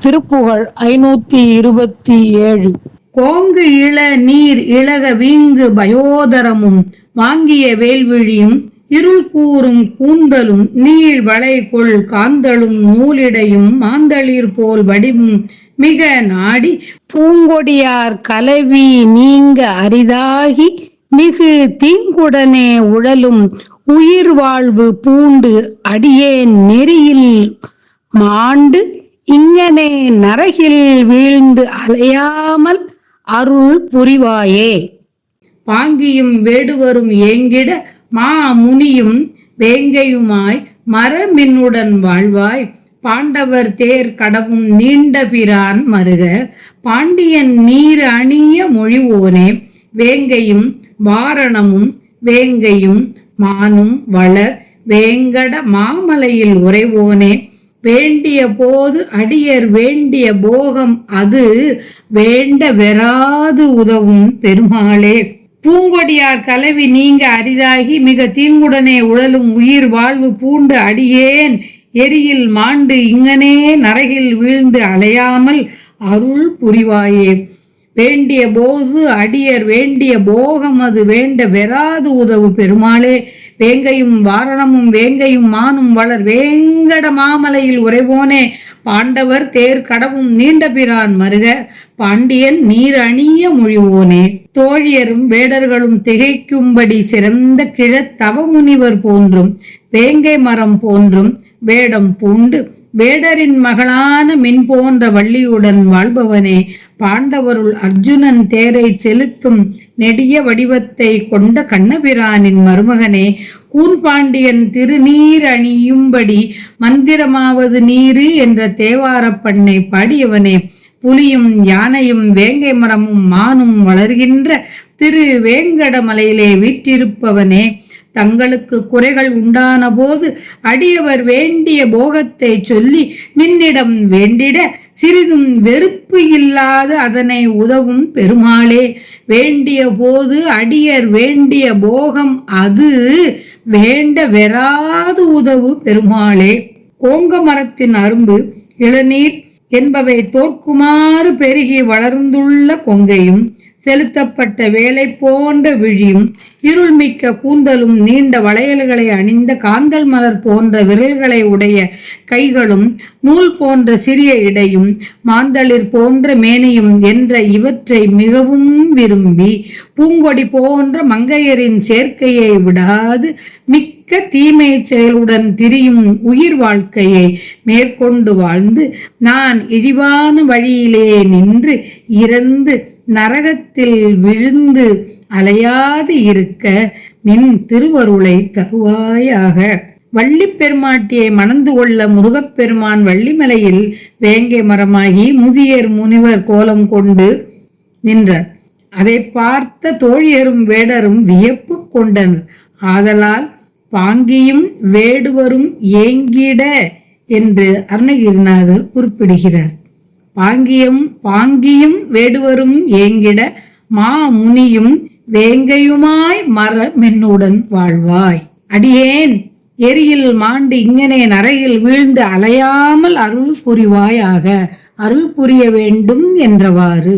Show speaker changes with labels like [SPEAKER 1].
[SPEAKER 1] திருப்புகழ் 527.
[SPEAKER 2] கோங்கு இள நீர் இளக வீங்கு பயோதரமும் வாங்கிய வேல்விழியும் இருள் கூறும் கூந்தலும் நீள் வளை கொள் காந்தலும் நூலிடையும் மாந்தளிர் போல் வடிவும் மிக நாடி
[SPEAKER 1] பூங்கொடியார் கலவி நீங்க அரிதாகி மிகு தீங்குடனே உழலும் உயிர் வாழ்வு பூண்டு அடியேன் நெறியில் மாண்டு இங்கனே நரகில் வீழ்ந்து அலையாமல் அருள் புரிவாயே.
[SPEAKER 2] பாங்கியும் வேடுவரும் ஏங்கிட மாமுனியும் வேங்கையுமாய் மரமின்னுடன் வாழ்வாய் பாண்டவர் தேர் கடவும் நீண்ட பிரான் மருக பாண்டியன் நீர் அணிய மொழிவோனே வேங்கையும் வாரணமும் வேங்கையும் மானும் வளர் வேங்கட மாமலையில் உறைவோனே வேண்டிய போது அடியர் வேண்டிய போகம் அது வேண்ட வெறாது உதவும் பெருமாளே. பூங்கொடியார் கலவி நீங்க அரிதாகி மிக தீங்குடனே உழலும் உயிர் வாழ்வு பூண்டு அடியேன் எரியில் மாண்டு இங்கனே நரகில் வீழ்ந்து அலையாமல் அருள் புரிவாயே. வேண்டிய போது அடியர் வேண்டிய போகம் அது வேண்ட வெறாது உதவு பெருமாளே. வேங்கையும் வாரணமும் வேங்கையும் மானும் வளர் வேங்கட மாமலையில் உறைவோனே பாண்டவர் தேர் கடவும் நீண்ட பிரான் மருக பாண்டியன் நீர் அணிய மொழிவோனே. தோழியரும் வேடர்களும் திகைக்கும்படி சிறந்த கிழத் தவமுனிவர் போன்றும் வேங்கை மரம் போன்றும் வேடம் பூண்டு வேடரின் மகளான மின் போன்ற வள்ளியுடன் வாழ்பவனே பாண்டவருள் அர்ஜுனன் தேரை செலுத்தும் நெடிய வடிவத்தை கொண்ட கண்ணபிரானின் மருமகனே கூன்பாண்டியன் திருநீர் அணியும்படி மந்திரமாவது நீரு என்ற தேவாரப் பண்ணை பாடியவனே புலியும் யானையும் வேங்கை மரமும் மானும் வளர்கின்ற திரு வேங்கடமலையிலே வீற்றிருப்பவனே தங்களுக்கு குறைகள் உண்டான போது அடியவர் வேண்டிய போகத்தை சொல்லி நின்னிடம் வேண்டிட சிறிதும் வெறுப்பு இல்லாத அதனை உதவும் பெருமாளே. வேண்டிய போது அடியர் வேண்டிய போகம் அது வேண்ட வெறாது உதவு பெருமாளே. கோங்க மரத்தின் அரும்பு இளநீர் என்பவை தோற்குமாறு பெருகி வளர்ந்துள்ள கொங்கையும் செலுத்தப்பட்ட வேலை போன்ற விழியும் இருள்மிக்க கூந்தலும் நீண்ட வளையல்களை அணிந்த காந்தல் மலர் போன்ற விரல்களை உடைய கைகளும் நூல் போன்ற சிறிய இடையும் மாந்தளிர் போன்ற மேனியும் என்ற இவற்றை மிகவும் விரும்பி பூங்கொடி போன்ற மங்கையரின் சேர்க்கையை விடாது மிக்க தீமை செயலுடன் திரியும் உயிர் வாழ்க்கையை மேற்கொண்டு வாழ்ந்து நான் இழிவான வழியிலே நின்று இறந்து நரகத்தில் விழுந்து அலையாது இருக்க நின் திருவருளை தருவாயாக. வள்ளி பெருமாட்டியை மணந்து கொள்ள முருகப்பெருமான் வள்ளிமலையில் வேங்கை மரமாகி முதியர் முனிவர் கோலம் கொண்டு நின்றார். அதை பார்த்த தோழியரும் வேடரும் வியப்பு கொண்டனர். ஆதலால் பாங்கியும் வேடுவரும் ஏங்கிட என்று அருணகிரிநாதர் குறிப்பிடுகிறார். பாங்கியும் வேடுவரும் ஏங்கிட மாமுனியும் வேங்கையுமாய் மரமென்னுடன் வாழ்வாய் அடியேன் எரியில் மாண்டு இங்கனே நரகில் வீழ்ந்து அலையாமல் அருள் புரிவாயாக. அருள் புரிய வேண்டும் என்றவாறு